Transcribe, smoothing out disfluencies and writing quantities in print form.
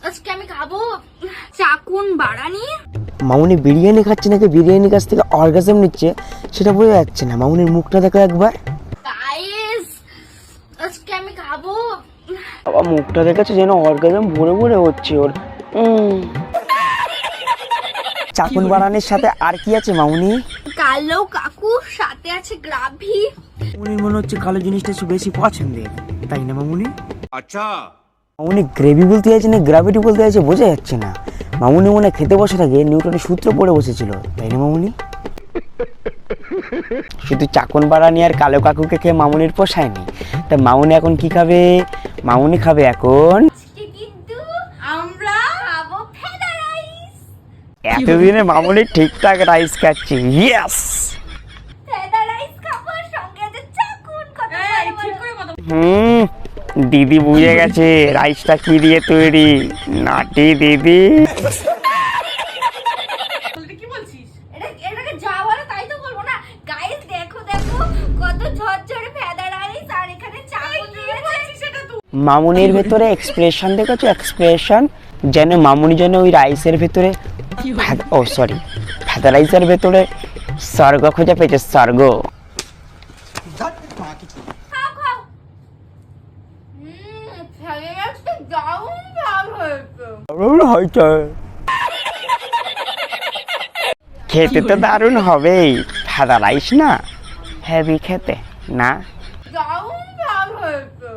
আজকে আমি খাবো চাকুন বাড়ানি। মামুনি বিরিয়ানি খাচ্ছে নাকি বিরিয়ানির কাছ থেকে অর্গাজম নিচ্ছে সেটা বোঝা যাচ্ছে না। মামুনির মুখটা দেখো একবার। গাইস আজকে আমি খাবো। বাবা মুখটা দেখেছে যেন অর্গাজম ভরে ভরে হচ্ছে ওর। চাকুন বাড়ানির সাথে আর কি আছে মামুনি? কালো কাকু সাথে আছে গ্রাভি। মামুনির মনে হচ্ছে কালো জিনিসটা একটু বেশি পছন্দের, তাই না মামুনি? আচ্ছা মামুনি গ্রেভি বলতে চাইছে না গ্রাভিটি বলতে চাইছে বোঝা যাচ্ছে না। মামুনি মনে হয় খেতে বসার আগে নিউটনের সূত্র পড়ে বসেছিল, তাই না মামুনি? শুধু চাকুন বাড়ানি আর কালো কাকুকে খেয়ে মামুনির পোষায়নি, তা মামুনি এখন কি খাবে? মামুনি খাবে এখন কিন্তু আমরা খাবো ফেদা রাইস। এতদিনে মামুনি ঠিকঠাক রাইস খাচ্ছে। ইয়েস, ফেদা রাইস খাবো, সঙ্গে আছে চাকুন। কত দিদি বুঝে গেছে রাইসটা কি দিয়ে তৈরি। নাটি দিদি। এটাকে যা বলো তাই তো বলবো না। গাইস দেখো দেখো কত ঝরঝরে ফেদা রাইস, আর এখানে চাকুন রয়েছে। সেটা তো মামুনির ভেতরে এক্সপ্রেশন দেখেছো? এক্সপ্রেশন যেন মামুনি যেন ওই রাইসের ভেতরে ও সরি ফেদা রাইসের ভেতরে স্বর্গ খুঁজে পেয়েছে। স্বর্গ। খাও খাও। ফেদা রাইসটা দারুণ ভালো হয়েছে। খেতে তো দারুণ হবেই, ফেদা রাইস না হেভি খেতে না? দারুণ ভালো হয়েছে।